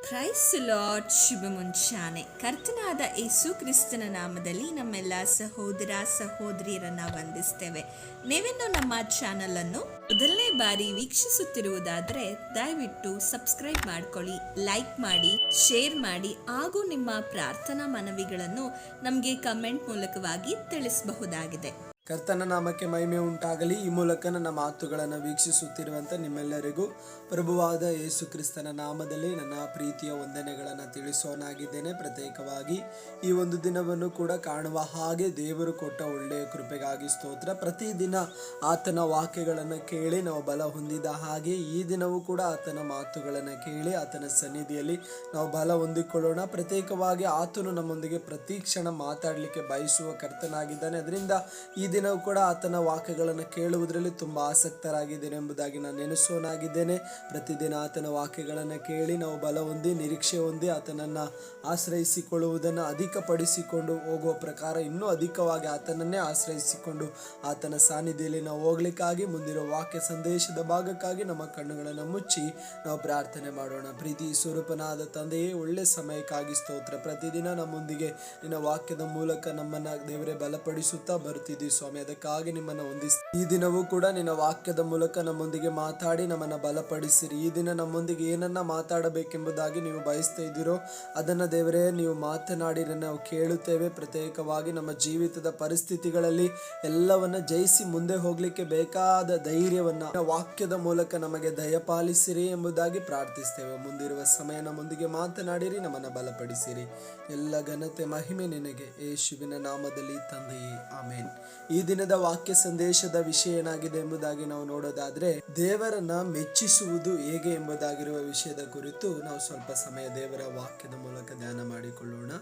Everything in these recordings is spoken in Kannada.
ಕ್ರೈಸ್ಟ್ ಲಾರ್ಡ್ ಶುಭ ಮುಂಚಾನೆ. ಕರ್ತನಾದ ಯೇಸು ಕ್ರಿಸ್ತನ ನಾಮದಲ್ಲಿ ನಮ್ಮೆಲ್ಲ ಸಹೋದರ ಸಹೋದರಿಯರನ್ನ ವಂದಿಸ್ತೇವೆ. ನೀವಿನ್ನು ನಮ್ಮ ಚಾನಲ್ ಅನ್ನು ಮೊದಲನೇ ಬಾರಿ ವೀಕ್ಷಿಸುತ್ತಿರುವುದಾದರೆ ದಯವಿಟ್ಟು ಸಬ್ಸ್ಕ್ರೈಬ್ ಮಾಡ್ಕೊಳ್ಳಿ, ಲೈಕ್ ಮಾಡಿ, ಶೇರ್ ಮಾಡಿ ಹಾಗೂ ನಿಮ್ಮ ಪ್ರಾರ್ಥನಾ ಮನವಿಗಳನ್ನು ನಮಗೆ ಕಮೆಂಟ್ ಮೂಲಕವಾಗಿ ತಿಳಿಸಬಹುದಾಗಿದೆ. ಕರ್ತನ ನಾಮಕ್ಕೆ ಮಹಿಮೆ ಉಂಟಾಗಲಿ. ಈ ಮೂಲಕ ನನ್ನ ಮಾತುಗಳನ್ನು ವೀಕ್ಷಿಸುತ್ತಿರುವಂಥ ನಿಮ್ಮೆಲ್ಲರಿಗೂ ಪ್ರಭುವಾದ ಯೇಸು ಕ್ರಿಸ್ತನ ನಾಮದಲ್ಲಿ ನನ್ನ ಪ್ರೀತಿಯ ವಂದನೆಗಳನ್ನು ತಿಳಿಸೋನಾಗಿದ್ದೇನೆ. ಪ್ರತ್ಯೇಕವಾಗಿ ಈ ಒಂದು ದಿನವನ್ನು ಕೂಡ ಕಾಣುವ ಹಾಗೆ ದೇವರು ಕೊಟ್ಟ ಒಳ್ಳೆಯ ಕೃಪೆಗಾಗಿ ಸ್ತೋತ್ರ. ಪ್ರತಿದಿನ ಆತನ ವಾಕ್ಯಗಳನ್ನು ಕೇಳಿ ನಾವು ಬಲ ಹೊಂದಿದ ಹಾಗೆ ಈ ದಿನವೂ ಕೂಡ ಆತನ ಮಾತುಗಳನ್ನು ಕೇಳಿ ಆತನ ಸನ್ನಿಧಿಯಲ್ಲಿ ನಾವು ಬಲ ಹೊಂದಿಕೊಳ್ಳೋಣ. ಪ್ರತ್ಯೇಕವಾಗಿ ಆತನು ನಮ್ಮೊಂದಿಗೆ ಪ್ರತಿ ಕ್ಷಣ ಮಾತಾಡಲಿಕ್ಕೆ ಬಯಸುವ ಕರ್ತನಾಗಿದ್ದಾನೆ. ಅದರಿಂದ ಈ ದಿನವೂ ಕೂಡ ಆತನ ವಾಕ್ಯಗಳನ್ನು ಕೇಳುವುದರಲ್ಲಿ ತುಂಬ ಆಸಕ್ತರಾಗಿದ್ದೇನೆ ಎಂಬುದಾಗಿ ನಾನು ನೆನೆಸೋನಾಗಿದ್ದೇನೆ. ಪ್ರತಿದಿನ ಆತನ ವಾಕ್ಯಗಳನ್ನು ಕೇಳಿ ನಾವು ಬಲ ಹೊಂದಿ ನಿರೀಕ್ಷೆ ಹೊಂದಿ ಆತನನ್ನು ಆಶ್ರಯಿಸಿಕೊಳ್ಳುವುದನ್ನು ಅಧಿಕಪಡಿಸಿಕೊಂಡು ಹೋಗುವ ಪ್ರಕಾರ ಇನ್ನೂ ಅಧಿಕವಾಗಿ ಆತನನ್ನೇ ಆಶ್ರಯಿಸಿಕೊಂಡು ಆತನ ಸಾನ್ನಿಧ್ಯದಲ್ಲಿ ನಾವು ಹೋಗ್ಲಿಕ್ಕಾಗಿ ಮುಂದಿರುವ ವಾಕ್ಯ ಸಂದೇಶದ ಭಾಗಕ್ಕಾಗಿ ನಮ್ಮ ಕಣ್ಣುಗಳನ್ನು ಮುಚ್ಚಿ ನಾವು ಪ್ರಾರ್ಥನೆ ಮಾಡೋಣ. ಪ್ರೀತಿ ಸ್ವರೂಪನಾದ ತಂದೆಯೇ, ಒಳ್ಳೆ ಸಮಯಕ್ಕಾಗಿ ಸ್ತೋತ್ರ. ಪ್ರತಿದಿನ ನಮ್ಮೊಂದಿಗೆ ನಿನ್ನ ವಾಕ್ಯದ ಮೂಲಕ ನಮ್ಮನ್ನು ದೇವರೇ ಬಲಪಡಿಸುತ್ತಾ ಬರುತ್ತಿದ್ದೀವಿ ಸ್ವಾಮಿ. ಅದಕ್ಕಾಗಿ ನಿಮ್ಮನ್ನು ಹೊಂದಿಸ್ತೀವಿ. ಈ ದಿನವೂ ಕೂಡ ನಿನ್ನ ವಾಕ್ಯದ ಮೂಲಕ ನಮ್ಮೊಂದಿಗೆ ಮಾತಾಡಿ ನಮ್ಮನ್ನು ಬಲಪಡಿಸಿರಿ. ಈ ದಿನ ನಮ್ಮೊಂದಿಗೆ ಏನನ್ನ ಮಾತಾಡಬೇಕೆಂಬುದಾಗಿ ನೀವು ಬಯಸ್ತಾ ಇದ್ದೀರೋ ಅದನ್ನು ದೇವರೇ ನೀವು ಮಾತನಾಡಿ ನಾವು ಕೇಳುತ್ತೇವೆ. ಪ್ರತ್ಯೇಕವಾಗಿ ನಮ್ಮ ಜೀವಿತದ ಪರಿಸ್ಥಿತಿಗಳಲ್ಲಿ ಎಲ್ಲವನ್ನ ಜಯಿಸಿ ಮುಂದೆ ಹೋಗ್ಲಿಕ್ಕೆ ಬೇಕಾದ ಧೈರ್ಯವನ್ನ ವಾಕ್ಯದ ಮೂಲಕ ನಮಗೆ ದಯಪಾಲಿಸಿರಿ ಎಂಬುದಾಗಿ ಪ್ರಾರ್ಥಿಸ್ತೇವೆ. ಮುಂದಿರುವ ಸಮಯ ನಮ್ಮೊಂದಿಗೆ ಮಾತನಾಡಿರಿ, ನಮ್ಮನ್ನು ಬಲಪಡಿಸಿರಿ. ಎಲ್ಲ ಘನತೆ ಮಹಿಮೆ ನಿನಗೆ, ಯೇಸುವಿನ ನಾಮದಲ್ಲಿ ತಂದೆಯೇ, ಆಮೇನ್. ಈ ದಿನದ ವಾಕ್ಯ ಸಂದೇಶದ ವಿಷಯ ಏನಾಗಿದೆ ಎಂಬುದಾಗಿ ನಾವು ನೋಡೋದಾದ್ರೆ, ದೇವರನ್ನ ಮೆಚ್ಚಿಸುವುದು ಹೇಗೆ ಎಂಬುದಾಗಿರುವ ವಿಷಯದ ಕುರಿತು ನಾವು ಸ್ವಲ್ಪ ಸಮಯ ದೇವರ ವಾಕ್ಯದ ಮೂಲಕ ಧ್ಯಾನ ಮಾಡಿಕೊಳ್ಳೋಣ.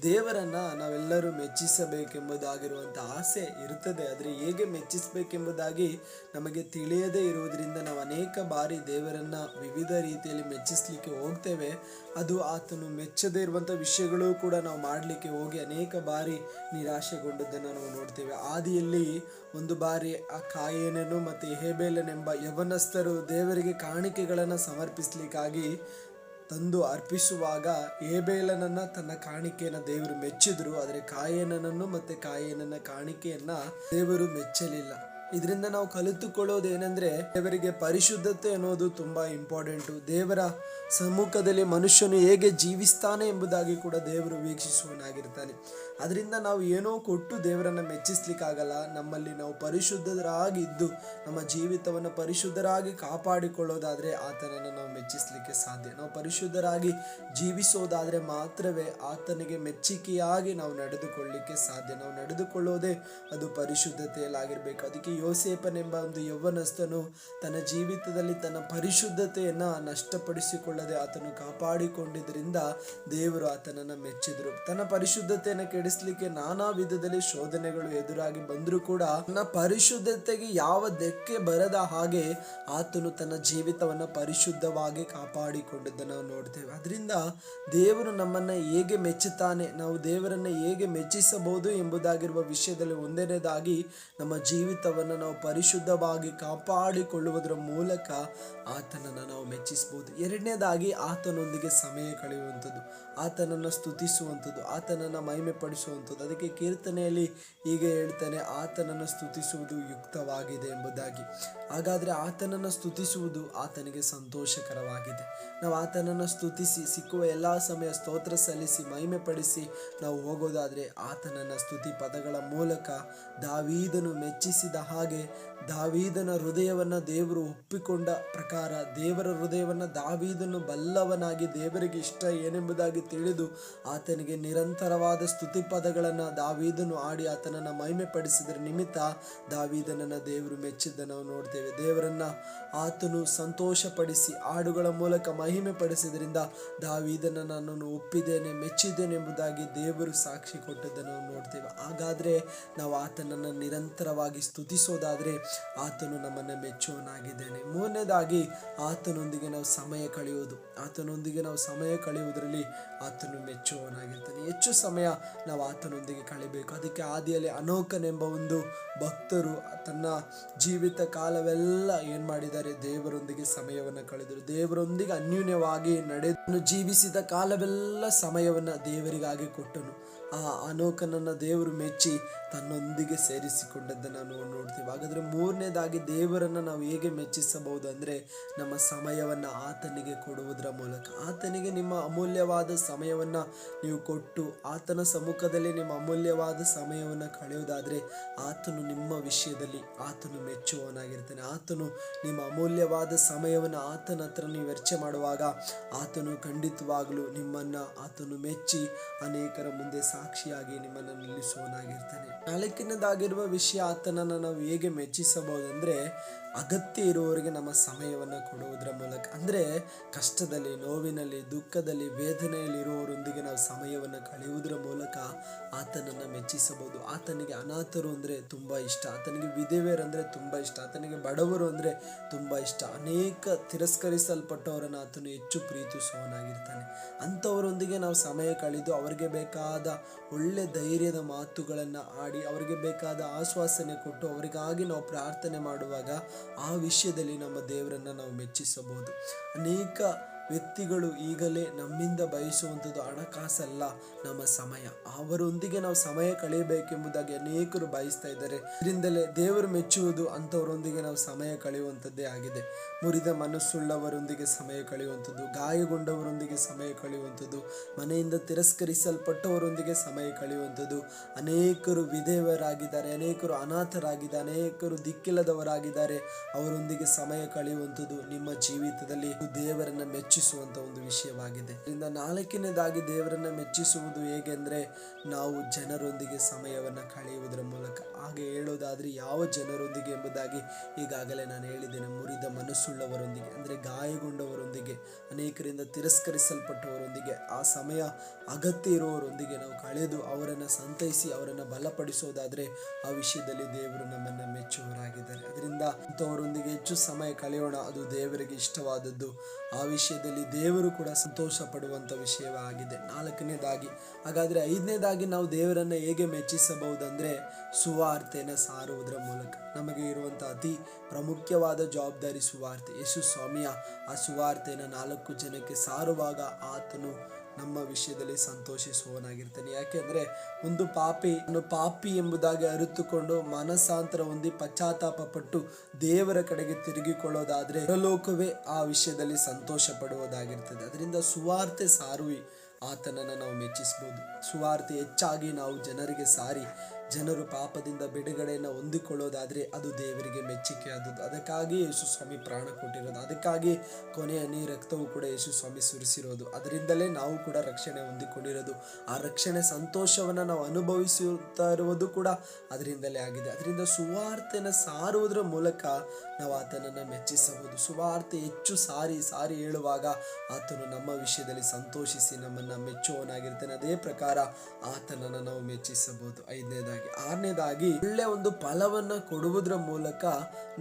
ದೇವರನ್ನ ನಾವೆಲ್ಲರೂ ಮೆಚ್ಚಿಸಬೇಕೆಂಬುದಾಗಿರುವಂಥ ಆಸೆ ಇರುತ್ತದೆ. ಆದರೆ ಹೇಗೆ ಮೆಚ್ಚಿಸಬೇಕೆಂಬುದಾಗಿ ನಮಗೆ ತಿಳಿಯದೇ ಇರುವುದರಿಂದ ನಾವು ಅನೇಕ ಬಾರಿ ದೇವರನ್ನ ವಿವಿಧ ರೀತಿಯಲ್ಲಿ ಮೆಚ್ಚಿಸ್ಲಿಕ್ಕೆ ಹೋಗ್ತೇವೆ. ಅದು ಆತನು ಮೆಚ್ಚದೇ ಇರುವಂಥ ವಿಷಯಗಳು ಕೂಡ ನಾವು ಮಾಡಲಿಕ್ಕೆ ಹೋಗಿ ಅನೇಕ ಬಾರಿ ನಿರಾಶೆಗೊಂಡದ್ದನ್ನು ನಾವು ನೋಡ್ತೇವೆ. ಆದಿಯಲ್ಲಿ ಒಂದು ಬಾರಿ ಆ ಕಾಯೇನನು ಮತ್ತು ಹೇಬೇಲನೆಂಬ ಯವನಸ್ಥರು ದೇವರಿಗೆ ಕಾಣಿಕೆಗಳನ್ನು ಸಮರ್ಪಿಸಲಿಕ್ಕಾಗಿ ತಂದು ಅರ್ಪಿಸುವಾಗ ಹೇಬೇಲನನ್ನ ತನ್ನ ಕಾಣಿಕೆಯನ್ನು ದೇವರು ಮೆಚ್ಚಿದ್ರು. ಆದರೆ ಕಾಯೇನನನ್ನು ಮತ್ತು ಕಾಯೇನನ ಕಾಣಿಕೆಯನ್ನ ದೇವರು ಮೆಚ್ಚಲಿಲ್ಲ. ಇದರಿಂದ ನಾವು ಕಲಿತುಕೊಳ್ಳೋದೇನೆಂದ್ರೆ, ದೇವರಿಗೆ ಪರಿಶುದ್ಧತೆ ಅನ್ನೋದು ತುಂಬಾ ಇಂಪಾರ್ಟೆಂಟು. ದೇವರ ಸಮ್ಮುಖದಲ್ಲಿ ಮನುಷ್ಯನು ಹೇಗೆ ಜೀವಿಸ್ತಾನೆ ಎಂಬುದಾಗಿ ಕೂಡ ದೇವರು ವೀಕ್ಷಿಸುವನಾಗಿರ್ತಾನೆ. ಅದರಿಂದ ನಾವು ಏನೋ ಕೊಟ್ಟು ದೇವರನ್ನು ಮೆಚ್ಚಿಸ್ಲಿಕ್ಕಾಗಲ್ಲ. ನಮ್ಮಲ್ಲಿ ನಾವು ಪರಿಶುದ್ಧರಾಗಿ ಇದ್ದು ನಮ್ಮ ಜೀವಿತವನ್ನು ಪರಿಶುದ್ಧರಾಗಿ ಕಾಪಾಡಿಕೊಳ್ಳೋದಾದ್ರೆ ಆತನನ್ನು ನಾವು ಮೆಚ್ಚಿಸ್ಲಿಕ್ಕೆ ಸಾಧ್ಯ. ನಾವು ಪರಿಶುದ್ಧರಾಗಿ ಜೀವಿಸೋದಾದ್ರೆ ಮಾತ್ರವೇ ಆತನಿಗೆ ಮೆಚ್ಚುಗೆಯಾಗಿ ನಾವು ನಡೆದುಕೊಳ್ಳಲಿಕ್ಕೆ ಸಾಧ್ಯ. ನಾವು ನಡೆದುಕೊಳ್ಳೋದೇ ಅದು ಪರಿಶುದ್ಧತೆಯಲ್ಲಾಗಿರ್ಬೇಕು. ಅದಕ್ಕೆ ಯೋಸೇಫನೆಂಬ ಒಂದು ಯೌವನಸ್ಥನು ತನ್ನ ಜೀವಿತದಲ್ಲಿ ತನ್ನ ಪರಿಶುದ್ಧತೆಯನ್ನ ನಷ್ಟಪಡಿಸಿಕೊಳ್ಳದೆ ಆತನು ಕಾಪಾಡಿಕೊಂಡಿದ್ದರಿಂದ ದೇವರು ಆತನನ್ನು ಮೆಚ್ಚಿದ್ರು. ತನ್ನ ಪರಿಶುದ್ಧತೆಯನ್ನು ಕೆಡಿಸ್ಲಿಕ್ಕೆ ನಾನಾ ವಿಧದಲ್ಲಿ ಶೋಧನೆಗಳು ಎದುರಾಗಿ ಬಂದರೂ ಕೂಡ ತನ್ನ ಪರಿಶುದ್ಧತೆಗೆ ಯಾವ ಧಕ್ಕೆ ಬರದ ಹಾಗೆ ಆತನು ತನ್ನ ಜೀವಿತವನ್ನ ಪರಿಶುದ್ಧವಾಗಿ ಕಾಪಾಡಿಕೊಂಡಿದ್ದನ್ನು ನಾವು ನೋಡ್ತೇವೆ. ಅದರಿಂದ ದೇವರು ನಮ್ಮನ್ನ ಹೇಗೆ ಮೆಚ್ಚುತ್ತಾನೆ, ನಾವು ದೇವರನ್ನ ಹೇಗೆ ಮೆಚ್ಚಿಸಬಹುದು ಎಂಬುದಾಗಿರುವ ವಿಷಯದಲ್ಲಿ ಒಂದನೇದಾಗಿ ನಮ್ಮ ಜೀವಿತವನ್ನು ನಾವು ಪರಿಶುದ್ಧವಾಗಿ ಕಾಪಾಡಿಕೊಳ್ಳುವುದರ ಮೂಲಕ ಆತನನ್ನು ನಾವು ಮೆಚ್ಚಿಸಬಹುದು. ಎರಡನೇದಾಗಿ ಆತನೊಂದಿಗೆ ಸಮಯ ಕಳೆಯುವಂಥದ್ದು, ಆತನನ್ನು ಸ್ತುತಿಸುವಂಥದ್ದು, ಆತನನ್ನು ಮಹಿಮೆ ಪಡಿಸುವಂಥದ್ದು. ಅದಕ್ಕೆ ಕೀರ್ತನೆಯಲ್ಲಿ ಹೀಗೆ ಹೇಳ್ತಾನೆ, ಆತನನ್ನು ಸ್ತುತಿಸುವುದು ಯುಕ್ತವಾಗಿದೆ ಎಂಬುದಾಗಿ. ಹಾಗಾದರೆ ಆತನನ್ನು ಸ್ತುತಿಸುವುದು ಆತನಿಗೆ ಸಂತೋಷಕರವಾಗಿದೆ. ನಾವು ಆತನನ್ನು ಸ್ತುತಿಸಿ ಸಿಕ್ಕುವ ಎಲ್ಲ ಸಮಯ ಸ್ತೋತ್ರ ಸಲ್ಲಿಸಿ ಮಹಿಮೆ ಪಡಿಸಿ ನಾವು ಹೋಗೋದಾದರೆ ಆತನನ್ನು ಸ್ತುತಿ ಪದಗಳ ಮೂಲಕ ದಾವೀದನು ಮೆಚ್ಚಿಸಿದ ಹಾಗೆ ದಾವೀದನ ಹೃದಯವನ್ನು ದೇವರು ಒಪ್ಪಿಕೊಂಡ ಪ್ರಕಾರ ದೇವರ ಹೃದಯವನ್ನು ದಾವೀದನು ಬಲ್ಲವನಾಗಿ ದೇವರಿಗೆ ಇಷ್ಟ ಏನೆಂಬುದಾಗಿ ತಿಳಿದು ಆತನಿಗೆ ನಿರಂತರವಾದ ಸ್ತುತಿ ಪದಗಳನ್ನು ದಾವೀದನು ಆಡಿ ಆತನನ್ನು ಮಹಿಮೆ ಪಡಿಸಿದ್ರ ನಿಮಿತ್ತ ದಾವೀದನನ್ನು ದೇವರು ಮೆಚ್ಚಿದ್ದನ್ನು ನಾವು ನೋಡ್ತೇವೆ. ದೇವರನ್ನ ಆತನು ಸಂತೋಷಪಡಿಸಿ ಹಾಡುಗಳ ಮೂಲಕ ಮಹಿಮೆ ಪಡಿಸಿದ್ರಿಂದ ದಾವೀದನನ್ನು ನಾನು ಒಪ್ಪಿದ್ದೇನೆ, ಮೆಚ್ಚಿದ್ದೇನೆ ಎಂಬುದಾಗಿ ದೇವರು ಸಾಕ್ಷಿ ಕೊಟ್ಟದ್ದನ್ನು ನಾವು ನೋಡ್ತೇವೆ. ಹಾಗಾದರೆ ನಾವು ಆತನನ್ನು ನಿರಂತರವಾಗಿ ಸ್ತುತಿಸುವ ಜೀವಿಸೋದಾದರೆ ಆತನು ನಮ್ಮನ್ನು ಮೆಚ್ಚುವನಾಗಿದ್ದಾನೆ. ಮೂರನೇದಾಗಿ ಆತನೊಂದಿಗೆ ನಾವು ಸಮಯ ಕಳೆಯುವುದು. ಆತನೊಂದಿಗೆ ನಾವು ಸಮಯ ಕಳೆಯುವುದರಲ್ಲಿ ಆತನು ಮೆಚ್ಚುವವನಾಗಿರ್ತಾನೆ. ಹೆಚ್ಚು ಸಮಯ ನಾವು ಆತನೊಂದಿಗೆ ಕಳಿಬೇಕು. ಅದಕ್ಕೆ ಆದಿಯಲ್ಲಿ ಅನೋಕನೆಂಬ ಒಂದು ಭಕ್ತರು ತನ್ನ ಜೀವಿತ ಕಾಲವೆಲ್ಲ ಏನು ಮಾಡಿದ್ದಾರೆ, ದೇವರೊಂದಿಗೆ ಸಮಯವನ್ನು ಕಳೆದರು. ದೇವರೊಂದಿಗೆ ಅನ್ಯೂನ್ಯವಾಗಿ ನಡೆದು ಜೀವಿಸಿದ ಕಾಲವೆಲ್ಲ ಸಮಯವನ್ನು ದೇವರಿಗಾಗಿ ಕೊಟ್ಟನು. ಆ ಅನೋಕನನ್ನು ದೇವರು ಮೆಚ್ಚಿ ತನ್ನೊಂದಿಗೆ ಸೇರಿಸಿಕೊಂಡದ್ದನ್ನು ನಾವು ನೋಡ್ತೀವಿ. ಹಾಗಾದರೆ ಮೂರನೇದಾಗಿ ದೇವರನ್ನು ನಾವು ಹೇಗೆ ಮೆಚ್ಚಿಸಬಹುದು ಅಂದರೆ ನಮ್ಮ ಸಮಯವನ್ನು ಆತನಿಗೆ ಕೊಡುವುದರ ಮೂಲಕ. ಆತನಿಗೆ ನಿಮ್ಮ ಅಮೂಲ್ಯವಾದ ಸಮಯವನ್ನು ನೀವು ಕೊಟ್ಟು ಆತನ ಸಮ್ಮುಖದಲ್ಲಿ ನಿಮ್ಮ ಅಮೂಲ್ಯವಾದ ಸಮಯವನ್ನು ಕಳೆಯುವುದಾದರೆ ಆತನು ನಿಮ್ಮ ವಿಷಯದಲ್ಲಿ ಆತನು ಮೆಚ್ಚುವವನಾಗಿರ್ತಾನೆ. ಆತನು ನಿಮ್ಮ ಅಮೂಲ್ಯವಾದ ಸಮಯವನ್ನು ಆತನ ಹತ್ರ ನೀವು ವೆಚ್ಚ ಮಾಡುವಾಗ ಆತನು ಖಂಡಿತವಾಗಲೂ ನಿಮ್ಮನ್ನು ಆತನು ಮೆಚ್ಚಿ ಅನೇಕರ ಮುಂದೆ ಸಾಕ್ಷಿಯಾಗಿ ನಿಮ್ಮನ್ನು ನಿಲ್ಲಿಸುವವನಾಗಿರ್ತಾನೆ. ನಾಲ್ಕನೇದಾಗಿರುವ ವಿಷಯ, ಆತನನ್ನು ನಾವು ಹೇಗೆ ಮೆಚ್ಚಿಸಬಹುದಂದರೆ ಅಗತ್ಯ ಇರುವವರಿಗೆ ನಮ್ಮ ಸಮಯವನ್ನು ಕೊಡುವುದರ ಮೂಲಕ. ಅಂದರೆ ಕಷ್ಟದಲ್ಲಿ, ನೋವಿನಲ್ಲಿ, ದುಃಖದಲ್ಲಿ, ವೇದನೆಯಲ್ಲಿ ಇರುವವರೊಂದಿಗೆ ನಾವು ಸಮಯವನ್ನು ಕಳೆಯುವುದರ ಮೂಲಕ ಆತನನ್ನು ಮೆಚ್ಚಿಸಬಹುದು. ಆತನಿಗೆ ಅನಾಥರು ಅಂದರೆ ತುಂಬ ಇಷ್ಟ, ಆತನಿಗೆ ವಿಧವೆಯರಂದರೆ ತುಂಬ ಇಷ್ಟ, ಆತನಿಗೆ ಬಡವರು ಅಂದರೆ ತುಂಬ ಇಷ್ಟ. ಅನೇಕ ತಿರಸ್ಕರಿಸಲ್ಪಟ್ಟವರನ್ನು ಆತನು ಹೆಚ್ಚು ಪ್ರೀತಿಸುವವನಾಗಿರ್ತಾನೆ. ಅಂಥವರೊಂದಿಗೆ ನಾವು ಸಮಯ ಕಳೆದು ಅವರಿಗೆ ಬೇಕಾದ ಒಳ್ಳೆ ಧೈರ್ಯದ ಮಾತುಗಳನ್ನು ಆಡಿ ಅವರಿಗೆ ಬೇಕಾದ ಆಶ್ವಾಸನೆ ಕೊಟ್ಟು ಅವರಿಗಾಗಿ ನಾವು ಪ್ರಾರ್ಥನೆ ಮಾಡುವಾಗ ಆ ವಿಷಯದಲ್ಲಿ ನಮ್ಮ ದೇವರನ್ನು ನಾವು ಮೆಚ್ಚಿಸಬಹುದು. ಅನೇಕ ವ್ಯಕ್ತಿಗಳು ಈಗಲೇ ನಮ್ಮಿಂದ ಬಯಸುವಂಥದ್ದು ಹಣಕಾಸಲ್ಲ, ನಮ್ಮ ಸಮಯ. ಅವರೊಂದಿಗೆ ನಾವು ಸಮಯ ಕಳೆಯಬೇಕೆಂಬುದಾಗಿ ಅನೇಕರು ಬಯಸ್ತಾ ಇದ್ದಾರೆ. ಇದರಿಂದಲೇ ದೇವರು ಮೆಚ್ಚುವುದು ಅಂಥವರೊಂದಿಗೆ ನಾವು ಸಮಯ ಕಳೆಯುವಂಥದ್ದೇ ಆಗಿದೆ. ಮುರಿದ ಮನಸ್ಸುಳ್ಳವರೊಂದಿಗೆ ಸಮಯ ಕಳೆಯುವಂಥದ್ದು, ಗಾಯಗೊಂಡವರೊಂದಿಗೆ ಸಮಯ ಕಳೆಯುವಂಥದ್ದು, ಮನೆಯಿಂದ ತಿರಸ್ಕರಿಸಲ್ಪಟ್ಟವರೊಂದಿಗೆ ಸಮಯ ಕಳೆಯುವಂಥದ್ದು. ಅನೇಕರು ವಿಧೇಯರಾಗಿದ್ದಾರೆ, ಅನೇಕರು ಅನಾಥರಾಗಿದ್ದಾರೆ, ಅನೇಕರು ದಿಕ್ಕಿಲ್ಲದವರಾಗಿದ್ದಾರೆ. ಅವರೊಂದಿಗೆ ಸಮಯ ಕಳೆಯುವಂಥದ್ದು ನಿಮ್ಮ ಜೀವಿತದಲ್ಲಿ ದೇವರನ್ನು ಮೆಚ್ಚಿಸುವಂಥ ಒಂದು ವಿಷಯವಾಗಿದೆ. ಇದರಿಂದ ನಾಲ್ಕನೇದಾಗಿ ದೇವರನ್ನು ಮೆಚ್ಚಿಸುವುದು ಹೇಗೆ ಅಂದರೆ ನಾವು ಜನರೊಂದಿಗೆ ಸಮಯವನ್ನು ಕಳೆಯುವುದರ ಮೂಲಕ. ಹಾಗೆ ಹೇಳೋದಾದರೆ ಯಾವ ಜನರೊಂದಿಗೆ ಎಂಬುದಾಗಿ ಈಗಾಗಲೇ ನಾನು ಹೇಳಿದ್ದೇನೆ. ಮುರಿದ ಮನಸ್ಸುಳ್ಳವರೊಂದಿಗೆ ಅಂದರೆ ಗಾಯಗೊಂಡವರೊಂದಿಗೆ, ಅನೇಕರಿಂದ ತಿರಸ್ಕರಿಸಲ್ಪಟ್ಟವರೊಂದಿಗೆ, ಆ ಸಮಯ ಅಗತ್ಯ ಇರುವವರೊಂದಿಗೆ ನಾವು ಕಳೆದು ಅವರನ್ನು ಸಂತೈಸಿ ಅವರನ್ನು ಬಲಪಡಿಸೋದಾದರೆ ಆ ವಿಷಯದಲ್ಲಿ ದೇವರು ನಮ್ಮನ್ನು ಮೆಚ್ಚುವರಾಗಿದ್ದಾರೆ. ಅದರಿಂದ ಅಂಥವರೊಂದಿಗೆ ಹೆಚ್ಚು ಸಮಯ ಕಳೆಯೋಣ. ಅದು ದೇವರಿಗೆ ಇಷ್ಟವಾದದ್ದು. ಆ ವಿಷಯದಲ್ಲಿ ದೇವರು ಕೂಡ ಸಂತೋಷ ಪಡುವಂಥ ವಿಷಯವಾಗಿದೆ. ನಾಲ್ಕನೇದಾಗಿ, ಹಾಗಾದರೆ ಐದನೇದಾಗಿ ನಾವು ದೇವರನ್ನು ಹೇಗೆ ಮೆಚ್ಚಿಸಬಹುದಂದರೆ ಸುವಾರ್ತೆಯನ್ನು ಸಾರುವುದರ ಮೂಲಕ. ನಮಗೆ ಇರುವಂಥ ಅತಿ ಪ್ರಾಮುಖ್ಯವಾದ ಜವಾಬ್ದಾರಿ ಸುವಾರ್ತೆ. ಯೇಸು ಸ್ವಾಮಿಯ ಆ ಸುವಾರ್ತೆಯನ್ನು 4 ಜನಕ್ಕೆ ಸಾರುವಾಗ ಆತನು ನಮ್ಮ ವಿಷಯದಲ್ಲಿ ಸಂತೋಷಿಸುವವನಾಗಿರ್ತಾನೆ. ಯಾಕೆಂದರೆ ಒಂದು ಪಾಪಿ ಎಂಬುದಾಗಿ ಅರಿತುಕೊಂಡು ಮನಸ್ಸಾಂತರ ಹೊಂದಿ ಪಶ್ಚಾತ್ತಾಪ ಪಟ್ಟು ದೇವರ ಕಡೆಗೆ ತಿರುಗಿಕೊಳ್ಳೋದಾದರೆ ಪರಲೋಕವೇ ಆ ವಿಷಯದಲ್ಲಿ ಸಂತೋಷ ಪಡುವುದಾಗಿರ್ತದೆ. ಅದರಿಂದ ಸುವಾರ್ತೆ ಸಾರುವಿ ಆತನನ್ನು ನಾವು ಮೆಚ್ಚಿಸ್ಬೋದು. ಸುವಾರ್ತೆ ಹೆಚ್ಚಾಗಿ ನಾವು ಜನರಿಗೆ ಸಾರಿ ಜನರು ಪಾಪದಿಂದ ಬಿಡುಗಡೆಯನ್ನು ಹೊಂದಿಕೊಳ್ಳೋದಾದರೆ ಅದು ದೇವರಿಗೆ ಮೆಚ್ಚುಗೆ ಆದದ್ದು. ಅದಕ್ಕಾಗಿ ಯೇಸು ಸ್ವಾಮಿ ಪ್ರಾಣ ಕೊಟ್ಟಿರೋದು, ಅದಕ್ಕಾಗಿ ಕೊನೆಯ ರಕ್ತವು ಕೂಡ ಯೇಸು ಸ್ವಾಮಿ ಸುರಿಸಿರೋದು. ಅದರಿಂದಲೇ ನಾವು ಕೂಡ ರಕ್ಷಣೆ ಹೊಂದಿಕೊಂಡಿರೋದು. ಆ ರಕ್ಷಣೆ ಸಂತೋಷವನ್ನು ನಾವು ಅನುಭವಿಸುತ್ತಾ ಇರುವುದು ಕೂಡ ಅದರಿಂದಲೇ ಆಗಿದೆ. ಅದರಿಂದ ಸುವಾರ್ತೆಯನ್ನು ಸಾರುವುದರ ಮೂಲಕ ನಾವು ಆತನನ್ನು ಮೆಚ್ಚಿಸಬಹುದು. ಸುವಾರ್ತೆ ಹೆಚ್ಚು ಸಾರಿ ಹೇಳುವಾಗ ಆತನು ನಮ್ಮ ವಿಷಯದಲ್ಲಿ ಸಂತೋಷಿಸಿ ನಮ್ಮನ್ನು ಮೆಚ್ಚುವವನಾಗಿರ್ತಾನೆ. ಅದೇ ಪ್ರಕಾರ ಆತನನ್ನು ನಾವು ಮೆಚ್ಚಿಸಬಹುದು. ಐದನೇದಾಗಿ. ಆರನೇದಾಗಿ, ಒಳ್ಳೆಯ ಒಂದು ಫಲವನ್ನು ಕೊಡುವುದರ ಮೂಲಕ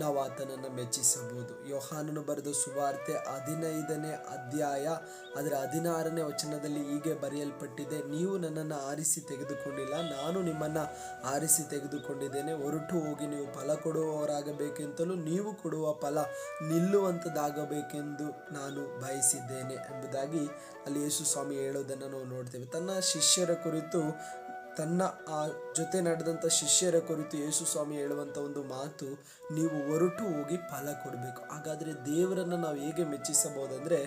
ನಾವು ಆತನನ್ನು ಮೆಚ್ಚಿಸಬಹುದು. ಯೋಹಾನನು ಬರೆದ ಸುವಾರ್ತೆ 15ನೇ ಅಧ್ಯಾಯ ಅದರ 16ನೇ ವಚನದಲ್ಲಿ ಹೀಗೆ ಬರೆಯಲ್ಪಟ್ಟಿದೆ: ನೀವು ನನ್ನನ್ನು ಆರಿಸಿ ತೆಗೆದುಕೊಂಡಿಲ್ಲ, ನಾನು ನಿಮ್ಮನ್ನು ಆರಿಸಿ ತೆಗೆದುಕೊಂಡಿದ್ದೇನೆ. ಹೊರಟು ಹೋಗಿ ನೀವು ಫಲ ಕೊಡುವವರಾಗಬೇಕೆಂತಲೂ ನೀವು ಕೊಡುವ ಫಲ ನಿಲ್ಲುವಂಥದ್ದಾಗಬೇಕೆಂದು ನಾನು ಬಯಸಿದ್ದೇನೆ ಎಂಬುದಾಗಿ ಅಲ್ಲಿ ಯೇಸು ಸ್ವಾಮಿ ಹೇಳೋದನ್ನು ನಾವು ನೋಡ್ತೇವೆ. ತನ್ನ ಶಿಷ್ಯರ ಕುರಿತು, ತನ್ನ ಆ ಜೊತೆ ನಡೆದಂಥ ಶಿಷ್ಯರ ಕುರಿತು ಯೇಸು ಸ್ವಾಮಿ ಹೇಳುವಂಥ ಒಂದು ಮಾತು, ನೀವು ಹೊರಟು ಹೋಗಿ ಫಲ ಕೊಡಬೇಕು. ಹಾಗಾದರೆ ದೇವರನ್ನು ನಾವು ಹೇಗೆ ಮೆಚ್ಚಿಸಬಹುದಂದರೆ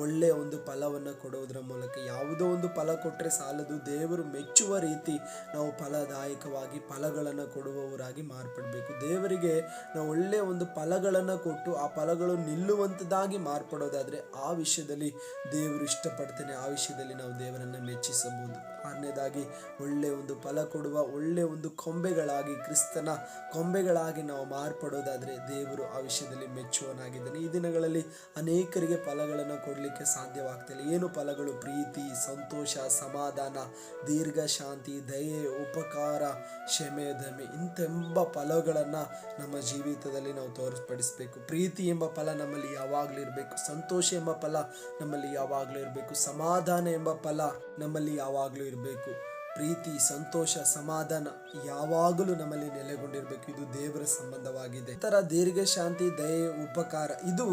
ಒಳ್ಳೆಯ ಒಂದು ಫಲವನ್ನು ಕೊಡುವುದರ ಮೂಲಕ. ಯಾವುದೋ ಒಂದು ಫಲ ಕೊಟ್ಟರೆ ಸಾಲದು, ದೇವರು ಮೆಚ್ಚುವ ರೀತಿ ನಾವು ಫಲದಾಯಕವಾಗಿ ಫಲಗಳನ್ನು ಕೊಡುವವರಾಗಿ ಮಾರ್ಪಡಬೇಕು. ದೇವರಿಗೆ ನಾವು ಒಳ್ಳೆಯ ಒಂದು ಫಲಗಳನ್ನು ಕೊಟ್ಟು ಆ ಫಲಗಳು ನಿಲ್ಲುವಂಥದ್ದಾಗಿ ಮಾರ್ಪಡೋದಾದರೆ ಆ ವಿಷಯದಲ್ಲಿ ದೇವರು ಇಷ್ಟಪಡ್ತಾನೆ. ಆ ವಿಷಯದಲ್ಲಿ ನಾವು ದೇವರನ್ನು ಮೆಚ್ಚಿಸಬಹುದು. ಆರನೇದಾಗಿ, ಒಳ್ಳೆಯ ಒಂದು ಫಲ ಕೊಡುವ ಒಳ್ಳೆಯ ಒಂದು ಕೊಂಬೆಗಳಾಗಿ, ಕ್ರಿಸ್ತನ ಕೊಂಬೆಗಳಾಗಿ ನಾವು ಮಾರ್ಪಡೋದಾದರೆ ದೇವರು ಆ ವಿಷಯದಲ್ಲಿ ಮೆಚ್ಚುವನಾಗಿದ್ದಾನೆ. ಈ ದಿನಗಳಲ್ಲಿ ಅನೇಕರಿಗೆ ಫಲಗಳನ್ನು ಕೊಡಲಿಕ್ಕೆ ಸಾಧ್ಯವಾಗ್ತಿಲ್ಲ. ಏನು ಫಲಗಳು? ಪ್ರೀತಿ, ಸಂತೋಷ, ಸಮಾಧಾನ, ದೀರ್ಘ ಶಾಂತಿ, ದಯೆ, ಉಪಕಾರ, ಕ್ಷಮೆ, ದಮೆ ಇಂತೆಂಬ ಫಲಗಳನ್ನು ನಮ್ಮ ಜೀವಿತದಲ್ಲಿ ನಾವು ತೋರ್ಪಡಿಸಬೇಕು. ಪ್ರೀತಿ ಎಂಬ ಫಲ ನಮ್ಮಲ್ಲಿ ಯಾವಾಗಲೂ ಇರಬೇಕು. ಸಂತೋಷ ಎಂಬ ಫಲ ನಮ್ಮಲ್ಲಿ ಯಾವಾಗಲೂ ಇರಬೇಕು. ಸಮಾಧಾನ ಎಂಬ ಫಲ ನಮ್ಮಲ್ಲಿ ಯಾವಾಗಲೂ ಇರಬೇಕು. ಪ್ರೀತಿ, ಸಂತೋಷ, ಸಮಾಧಾನ ಯಾವಾಗಲೂ ನಮ್ಮಲ್ಲಿ ನೆಲೆಗೊಂಡಿರಬೇಕು. ಇದು ದೇವರ ಸಂಬಂಧವಾಗಿದೆ. ನಂತರ ದೀರ್ಘ ಶಾಂತಿ, ದಯೆ, ಉಪಕಾರ ಇದು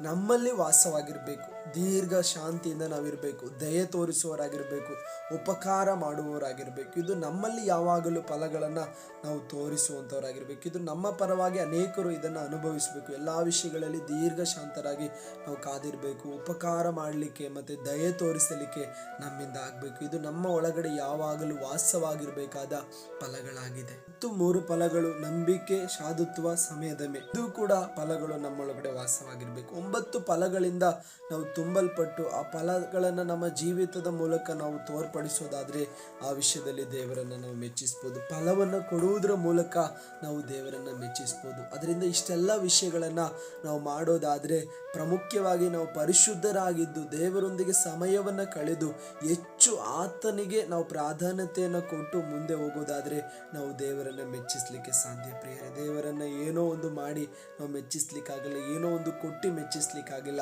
ನಮ್ಮಲ್ಲಿ ವಾಸವಾಗಿರಬೇಕು. ದೀರ್ಘ ಶಾಂತಿಯಿಂದ ನಾವಿರಬೇಕು, ದಯೆ ತೋರಿಸುವವರಾಗಿರಬೇಕು, ಉಪಕಾರ ಮಾಡುವವರಾಗಿರಬೇಕು. ಇದು ನಮ್ಮಲ್ಲಿ ಯಾವಾಗಲೂ ಫಲಗಳನ್ನು ನಾವು ತೋರಿಸುವಂಥವರಾಗಿರಬೇಕು. ಇದು ನಮ್ಮ ಪರವಾಗಿ ಅನೇಕರು ಇದನ್ನು ಅನುಭವಿಸಬೇಕು. ಎಲ್ಲ ವಿಷಯಗಳಲ್ಲಿ ದೀರ್ಘ ಶಾಂತರಾಗಿ ನಾವು ಕಾದಿರಬೇಕು. ಉಪಕಾರ ಮಾಡಲಿಕ್ಕೆ ಮತ್ತು ದಯೆ ತೋರಿಸಲಿಕ್ಕೆ ನಮ್ಮಿಂದ ಆಗಬೇಕು. ಇದು ನಮ್ಮ ಒಳಗಡೆ ಯಾವಾಗಲೂ ವಾಸವಾಗಿರಬೇಕಾದ ಫಲಗಳಾಗಿದೆ. 3 ಫಲಗಳು: ನಂಬಿಕೆ, ಸಾಧುತ್ವ, ಸಮಯದಮೆ. ಇದು ಕೂಡ ಫಲಗಳು ನಮ್ಮೊಳಗಡೆ ವಾಸವಾಗಿರಬೇಕು. 9 ಫಲಗಳಿಂದ ನಾವು ತುಂಬಲ್ಪಟ್ಟು ಆ ಫಲಗಳನ್ನು ನಮ್ಮ ಜೀವಿತದ ಮೂಲಕ ನಾವು ತೋರ್ಪಡಿಸೋದಾದರೆ ಆ ವಿಷಯದಲ್ಲಿ ದೇವರನ್ನು ನಾವು ಮೆಚ್ಚಿಸ್ಬೋದು. ಫಲವನ್ನು ಕೊಡುವುದರ ಮೂಲಕ ನಾವು ದೇವರನ್ನು ಮೆಚ್ಚಿಸ್ಬೋದು. ಅದರಿಂದ ಇಷ್ಟೆಲ್ಲ ವಿಷಯಗಳನ್ನು ನಾವು ಮಾಡೋದಾದರೆ ಪ್ರಾಮುಖ್ಯವಾಗಿ ನಾವು ಪರಿಶುದ್ಧರಾಗಿದ್ದು ದೇವರೊಂದಿಗೆ ಸಮಯವನ್ನು ಕಳೆದು ಹೆಚ್ಚು ಆತನಿಗೆ ನಾವು ಪ್ರಾಧಾನ್ಯತೆಯನ್ನು ಕೊಟ್ಟು ಮುಂದೆ ಹೋಗೋದಾದರೆ ನಾವು ದೇವರನ್ನು ಮೆಚ್ಚಿಸಲಿಕ್ಕೆ ಸಾಧ್ಯ. ಪ್ರಿಯರೇ, ದೇವರನ್ನು ಏನೋ ಒಂದು ಮಾಡಿ ನಾವು ಮೆಚ್ಚಿಸ್ಲಿಕ್ಕಾಗಲ್ಲ, ಏನೋ ಒಂದು ಕೊಟ್ಟು ಮೆಚ್ಚಿಸ್ಲಿಕ್ಕಾಗಿಲ್ಲ.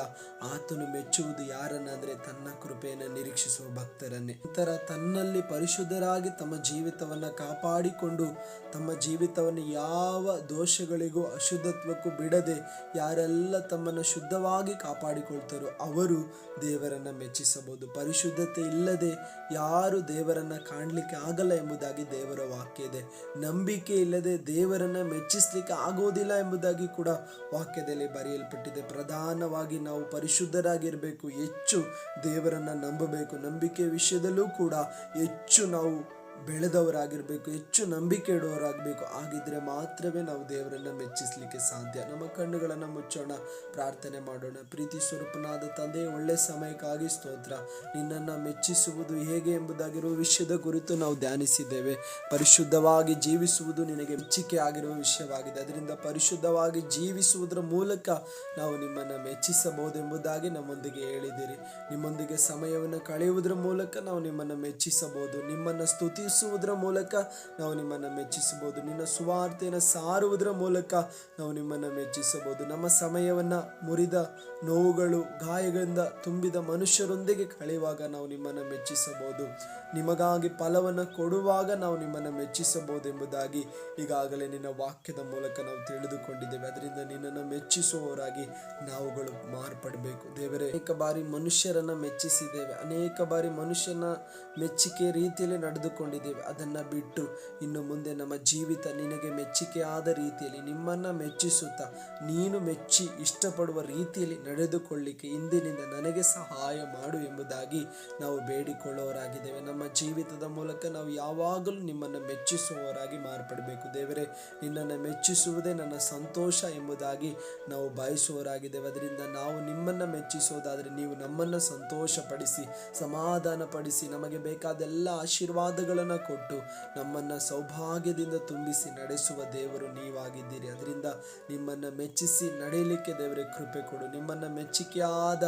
ಆತನು ಮೆಚ್ಚುವುದು ಯಾರನ್ನ ಅಂದರೆ ತನ್ನ ಕೃಪೆಯನ್ನು ನಿರೀಕ್ಷಿಸುವ ಭಕ್ತರನ್ನೇ. ನಂತರ ತನ್ನಲ್ಲಿ ಪರಿಶುದ್ಧರಾಗಿ ತಮ್ಮ ಜೀವಿತವನ್ನು ಕಾಪಾಡಿಕೊಂಡು ತಮ್ಮ ಜೀವಿತವನ್ನು ಯಾವ ದೋಷಗಳಿಗೂ ಅಶುದ್ಧತ್ವಕ್ಕೂ ಬಿಡದೆ ಯಾರೆಲ್ಲ ತಮ್ಮನ್ನು ಶುದ್ಧವಾಗಿ ಕಾಪಾಡಿಕೊಳ್ತಾರೋ ಅವರು ದೇವರನ್ನು ಮೆಚ್ಚಿಸಬಹುದು. ಪರಿಶುದ್ಧತೆ ಇಲ್ಲದೆ ಯಾರು ದೇವರನ್ನು ಕಾಣಲಿಕ್ಕೆ ಆಗಲ್ಲ ಎಂಬುದಾಗಿ ದೇವರ ವಾಕ್ಯ ಇದೆ. ನಂಬಿಕೆ ಇಲ್ಲದೆ ದೇವರನ್ನು ಮೆಚ್ಚಿಸಲಿಕ್ಕೆ ಆಗೋದಿಲ್ಲ ಎಂಬುದಾಗಿ ಕೂಡ ವಾಕ್ಯದಲ್ಲಿ ಬರೆಯಲ್ಪಟ್ಟಿದೆ. ಪ್ರಧಾನವಾಗಿ ನಾವು ಪರಿಶುದ್ಧರಾಗಿರಬೇಕು, ಹೆಚ್ಚು ದೇವರನ್ನು ನಂಬಬೇಕು. ನಂಬಿಕೆ ವಿಷಯದಲ್ಲೂ ಕೂಡ ಹೆಚ್ಚು ನಾವು ಬೆಳೆದವರಾಗಿರಬೇಕು, ಹೆಚ್ಚು ನಂಬಿಕೆ ಇಡುವವರಾಗಬೇಕು. ಆಗಿದ್ರೆ ಮಾತ್ರವೇ ನಾವು ದೇವರನ್ನು ಮೆಚ್ಚಿಸಲಿಕ್ಕೆ ಸಾಧ್ಯ. ನಮ್ಮ ಕಣ್ಣುಗಳನ್ನು ಮುಚ್ಚೋಣ, ಪ್ರಾರ್ಥನೆ ಮಾಡೋಣ. ಪ್ರೀತಿ ಸ್ವರೂಪನಾದ ತಂದೆ, ಒಳ್ಳೆ ಸಮಯಕ್ಕಾಗಿ ಸ್ತೋತ್ರ. ನಿನ್ನನ್ನು ಮೆಚ್ಚಿಸುವುದು ಹೇಗೆ ಎಂಬುದಾಗಿರುವ ವಿಷಯದ ಕುರಿತು ನಾವು ಧ್ಯಾನಿಸಿದ್ದೇವೆ. ಪರಿಶುದ್ಧವಾಗಿ ಜೀವಿಸುವುದು ನಿನಗೆ ಮೆಚ್ಚಿಕೆ ಆಗಿರುವ ವಿಷಯವಾಗಿದೆ. ಅದರಿಂದ ಪರಿಶುದ್ಧವಾಗಿ ಜೀವಿಸುವುದರ ಮೂಲಕ ನಾವು ನಿಮ್ಮನ್ನು ಮೆಚ್ಚಿಸಬಹುದೆಂಬುದಾಗಿ ನಮ್ಮೊಂದಿಗೆ ಹೇಳಿದಿರಿ. ನಿಮ್ಮೊಂದಿಗೆ ಸಮಯವನ್ನು ಕಳೆಯುವುದರ ಮೂಲಕ ನಾವು ನಿಮ್ಮನ್ನು ಮೆಚ್ಚಿಸಬಹುದು. ನಿಮ್ಮನ್ನು ಸ್ತುತಿಸುವುದರ ಮೂಲಕ ನಾವು ನಿಮ್ಮನ್ನು ಮೆಚ್ಚಿಸಬಹುದು. ನಿನ್ನ ಸುವಾರ್ತೆಯನ್ನು ಸಾರುವುದರ ಮೂಲಕ ನಾವು ನಿಮ್ಮನ್ನು ಮೆಚ್ಚಿಸಬಹುದು. ನಮ್ಮ ಸಮಯವನ್ನು ಮುರಿದ ನೋವುಗಳು, ಗಾಯಗಳಿಂದ ತುಂಬಿದ ಮನುಷ್ಯರೊಂದಿಗೆ ಕಳೆಯುವಾಗ ನಾವು ನಿಮ್ಮನ್ನು ಮೆಚ್ಚಿಸಬಹುದು. ನಿಮಗಾಗಿ ಫಲವನ್ನು ಕೊಡುವಾಗ ನಾವು ನಿಮ್ಮನ್ನು ಮೆಚ್ಚಿಸಬಹುದು ಎಂಬುದಾಗಿ ಈಗಾಗಲೇ ನಿನ್ನ ವಾಕ್ಯದ ಮೂಲಕ ನಾವು ತಿಳಿದುಕೊಂಡಿದ್ದೇವೆ. ಅದರಿಂದ ನಿನ್ನನ್ನು ಮೆಚ್ಚಿಸುವವರಾಗಿ ನಾವುಗಳು ಮಾರ್ಪಡಬೇಕು. ದೇವರೇ, ಅನೇಕ ಬಾರಿ ಮನುಷ್ಯರನ್ನು ಮೆಚ್ಚಿಸಿದ್ದೇವೆ, ಅನೇಕ ಬಾರಿ ಮನುಷ್ಯನ ಮೆಚ್ಚುಗೆ ರೀತಿಯಲ್ಲಿ ನಡೆದುಕೊಂಡಿದ್ದೇವೆ. ಅದನ್ನು ಬಿಟ್ಟು ಇನ್ನು ಮುಂದೆ ನಮ್ಮ ಜೀವಿತ ನಿನಗೆ ಮೆಚ್ಚುಗೆಯಾದ ರೀತಿಯಲ್ಲಿ ನಿಮ್ಮನ್ನು ಮೆಚ್ಚಿಸುತ್ತಾ ನೀನು ಮೆಚ್ಚಿ ಇಷ್ಟಪಡುವ ರೀತಿಯಲ್ಲಿ ನಡೆದುಕೊಳ್ಳಿಕ್ಕೆ ಇಂದಿನಿಂದ ನನಗೆ ಸಹಾಯ ಮಾಡು ಎಂಬುದಾಗಿ ನಾವು ಬೇಡಿಕೊಳ್ಳುವವರಾಗಿದ್ದೇವೆ. ನಮ್ಮ ಜೀವಿತದ ಮೂಲಕ ನಾವು ಯಾವಾಗಲೂ ನಿಮ್ಮನ್ನು ಮೆಚ್ಚಿಸುವವರಾಗಿ ಮಾರ್ಪಡಬೇಕು. ದೇವರೇ, ನಿನ್ನನ್ನು ಮೆಚ್ಚಿಸುವುದೇ ನನ್ನ ಸಂತೋಷ ಎಂಬುದಾಗಿ ನಾವು ಬಯಸುವವರಾಗಿದ್ದೇವೆ. ಅದರಿಂದ ನಾವು ನಿಮ್ಮನ್ನು ಮೆಚ್ಚಿಸೋದಾದರೆ ನೀವು ನಮ್ಮನ್ನು ಸಂತೋಷಪಡಿಸಿ, ಸಮಾಧಾನ ಪಡಿಸಿ, ನಮಗೆ ಬೇಕಾದೆಲ್ಲ ಆಶೀರ್ವಾದಗಳನ್ನು ಕೊಟ್ಟು ನಮ್ಮನ್ನು ಸೌಭಾಗ್ಯದಿಂದ ತುಂಬಿಸಿ ನಡೆಸುವ ದೇವರು ನೀವಾಗಿದ್ದೀರಿ. ಅದರಿಂದ ನಿಮ್ಮನ್ನು ಮೆಚ್ಚಿಸಿ ನಡೆಯಲಿಕ್ಕೆ ದೇವರೇ ಕೃಪೆ ಕೊಡು. ನಿಮ್ಮನ್ನು ಮೆಚ್ಚುಗೆಯಾದ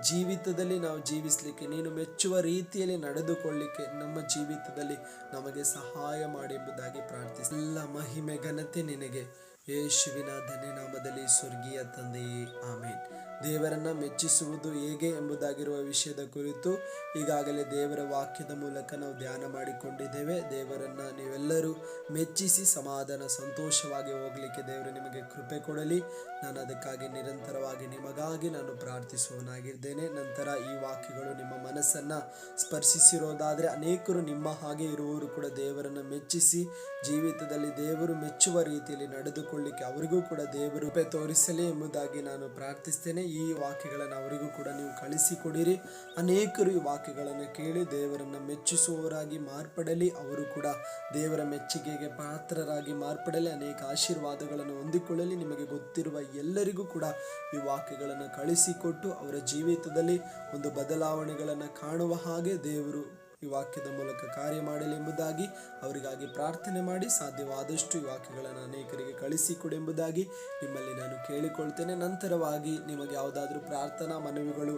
ಜೀವಿತದಲ್ಲಿ ನಾವು ಜೀವಿಸಲಿಕ್ಕೆ, ನೀನು ಮೆಚ್ಚುವ ರೀತಿಯಲ್ಲಿ ನಡೆದುಕೊಳ್ಳಲಿಕ್ಕೆ ನಮ್ಮ ಜೀವಿತದಲ್ಲಿ ನಮಗೆ ಸಹಾಯ ಮಾಡಿ ಎಂಬುದಾಗಿ ಪ್ರಾರ್ಥಿಸಿ. ಎಲ್ಲ ಮಹಿಮೆ ಘನತೆ ನಿನಗೆ, ಯೇಸುವಿನ ಧನ್ಯನಾಮದಲ್ಲಿ ಸ್ವರ್ಗೀಯ ತಂದೆಯೇ, ಆಮೇನ್. ದೇವರನ್ನು ಮೆಚ್ಚಿಸುವುದು ಹೇಗೆ ಎಂಬುದಾಗಿರುವ ವಿಷಯದ ಕುರಿತು ಈಗಾಗಲೇ ದೇವರ ವಾಕ್ಯದ ಮೂಲಕ ನಾವು ಧ್ಯಾನ ಮಾಡಿಕೊಂಡಿದ್ದೇವೆ. ದೇವರನ್ನು ನೀವೆಲ್ಲರೂ ಮೆಚ್ಚಿಸಿ ಸಮಾಧಾನ ಸಂತೋಷವಾಗಿ ಹೋಗಲಿಕ್ಕೆ ದೇವರು ನಿಮಗೆ ಕೃಪೆ ಕೊಡಲಿ. ನಾನು ಅದಕ್ಕಾಗಿ ನಿರಂತರವಾಗಿ ನಿಮಗಾಗಿ ನಾನು ಪ್ರಾರ್ಥಿಸುವನಾಗಿದ್ದೇನೆ. ನಂತರ ಈ ವಾಕ್ಯಗಳು ನಿಮ್ಮ ಮನಸ್ಸನ್ನು ಸ್ಪರ್ಶಿಸಿರೋದಾದರೆ ಅನೇಕರು ನಿಮ್ಮ ಹಾಗೆ ಇರುವವರು ಕೂಡ ದೇವರನ್ನು ಮೆಚ್ಚಿಸಿ ಜೀವಿತದಲ್ಲಿ ದೇವರು ಮೆಚ್ಚುವ ರೀತಿಯಲ್ಲಿ ನಡೆದುಕೊಳ್ಳಿಕ್ಕೆ ಅವರಿಗೂ ಕೂಡ ದೇವರು ಕೃಪೆ ತೋರಿಸಲಿ ಎಂಬುದಾಗಿ ನಾನು ಪ್ರಾರ್ಥಿಸ್ತೇನೆ. ಈ ವಾಕ್ಯಗಳನ್ನು ಅವರಿಗೂ ಕೂಡ ನೀವು ಕಳಿಸಿಕೊಡಿರಿ. ಅನೇಕರು ಈ ವಾಕ್ಯಗಳನ್ನು ಕೇಳಿ ದೇವರನ್ನು ಮೆಚ್ಚಿಸುವವರಾಗಿ ಮಾರ್ಪಡಲಿ. ಅವರು ಕೂಡ ದೇವರ ಮೆಚ್ಚುಗೆಗೆ ಪಾತ್ರರಾಗಿ ಮಾರ್ಪಡಲಿ. ಅನೇಕ ಆಶೀರ್ವಾದಗಳನ್ನು ಹೊಂದಿಕೊಳ್ಳಲಿ. ನಿಮಗೆ ಗೊತ್ತಿರುವ ಎಲ್ಲರಿಗೂ ಕೂಡ ಈ ವಾಕ್ಯಗಳನ್ನು ಕಳಿಸಿಕೊಟ್ಟು ಅವರ ಜೀವಿತದಲ್ಲಿ ಒಂದು ಬದಲಾವಣೆಗಳನ್ನು ಕಾಣುವ ಹಾಗೆ ದೇವರು ಈ ವಾಕ್ಯದ ಮೂಲಕ ಕಾರ್ಯ ಮಾಡಲಿ ಎಂಬುದಾಗಿ ಅವರಿಗಾಗಿ ಪ್ರಾರ್ಥನೆ ಮಾಡಿ ಸಾಧ್ಯವಾದಷ್ಟು ಈ ವಾಕ್ಯಗಳನ್ನು ಅನೇಕರಿಗೆ ಕಳಿಸಿಕೊಡಿ ಎಂಬುದಾಗಿ ನಿಮ್ಮಲ್ಲಿ ನಾನು ಕೇಳಿಕೊಳ್ತೇನೆ. ನಂತರವಾಗಿ ನಿಮಗೆ ಯಾವುದಾದ್ರೂ ಪ್ರಾರ್ಥನಾ ಮನವಿಗಳು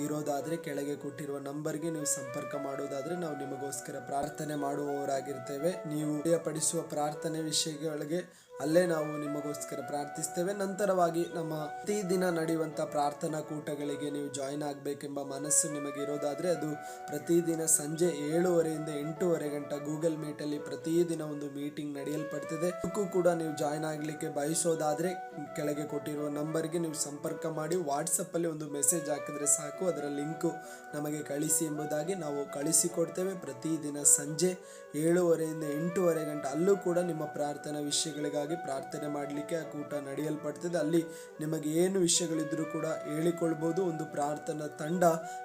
ಇರೋದಾದರೆ ಕೆಳಗೆ ಕೊಟ್ಟಿರುವ ನಂಬರ್ಗೆ ನೀವು ಸಂಪರ್ಕ ಮಾಡೋದಾದರೆ ನಾವು ನಿಮಗೋಸ್ಕರ ಪ್ರಾರ್ಥನೆ ಮಾಡುವವರಾಗಿರ್ತೇವೆ. ನೀವು ಪಡಿಸುವ ಪ್ರಾರ್ಥನೆ ವಿಷಯಗಳಿಗೆ ಅಲ್ಲೇ ನಾವು ನಿಮಗೋಸ್ಕರ ಪ್ರಾರ್ಥಿಸ್ತೇವೆ. ನಂತರವಾಗಿ ನಮ್ಮ ಪ್ರತಿದಿನ ನಡೆಯುವಂಥ ಪ್ರಾರ್ಥನಾ ಕೂಟಗಳಿಗೆ ನೀವು ಜಾಯಿನ್ ಆಗಬೇಕೆಂಬ ಮನಸ್ಸು ನಿಮಗೆ ಇರೋದಾದರೆ ಅದು ಪ್ರತಿದಿನ ಸಂಜೆ 7:30 8:30 ಗಂಟೆ ಗೂಗಲ್ ಮೀಟಲ್ಲಿ ಪ್ರತಿದಿನ ಒಂದು ಮೀಟಿಂಗ್ ನಡೆಯಲ್ಪಡ್ತದೆ. ಅದಕ್ಕೂ ಕೂಡ ನೀವು ಜಾಯಿನ್ ಆಗಲಿಕ್ಕೆ ಬಯಸೋದಾದರೆ ಕೆಳಗೆ ಕೊಟ್ಟಿರುವ ನಂಬರ್ಗೆ ನೀವು ಸಂಪರ್ಕ ಮಾಡಿ ವಾಟ್ಸಪ್ಪಲ್ಲಿ ಒಂದು ಮೆಸೇಜ್ ಹಾಕಿದ್ರೆ ಸಾಕು, ಅದರ ಲಿಂಕು ನಮಗೆ ಕಳಿಸಿ ಎಂಬುದಾಗಿ ನಾವು ಕಳಿಸಿಕೊಡ್ತೇವೆ. ಪ್ರತಿದಿನ ಸಂಜೆ 7:30 8:30 ಗಂಟೆ ಅಲ್ಲೂ ಕೂಡ ನಿಮ್ಮ ಪ್ರಾರ್ಥನಾ ವಿಷಯಗಳಿಗಾಗಿ ಪ್ರಾರ್ಥನೆ ಮಾಡಲಿಕ್ಕೆ ಆ ಕೂಟ ನಡೆಯಲ್ಪಡ್ತದೆ. ಅಲ್ಲಿ ನಿಮಗೆ ಏನು ವಿಷಯಗಳಿದ್ರೂ ಕೂಡ ಹೇಳಿಕೊಳ್ಬೋದು. ಒಂದು ಪ್ರಾರ್ಥನಾ ತಂಡ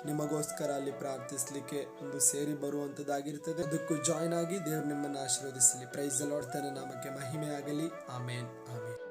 ನಿಮಗೋಸ್ಕರ ಅಲ್ಲಿ ಪ್ರಾರ್ಥಿಸಲಿಕ್ಕೆ ಒಂದು ಸೇರಿ ಬರುವಂಥದ್ದಾಗಿರ್ತದೆ. ಅದಕ್ಕೂ ಜಾಯಿನ್ ಆಗಿ ದೇವರು ನಿಮ್ಮನ್ನು ಆಶೀರ್ವದಿಸಲಿ. Praise the Lord. ತನ್ನ ನಾಮಕ್ಕೆ ಮಹಿಮೆ ಆಗಲಿ. ಆಮೇನ್ ಆಮೇನ್.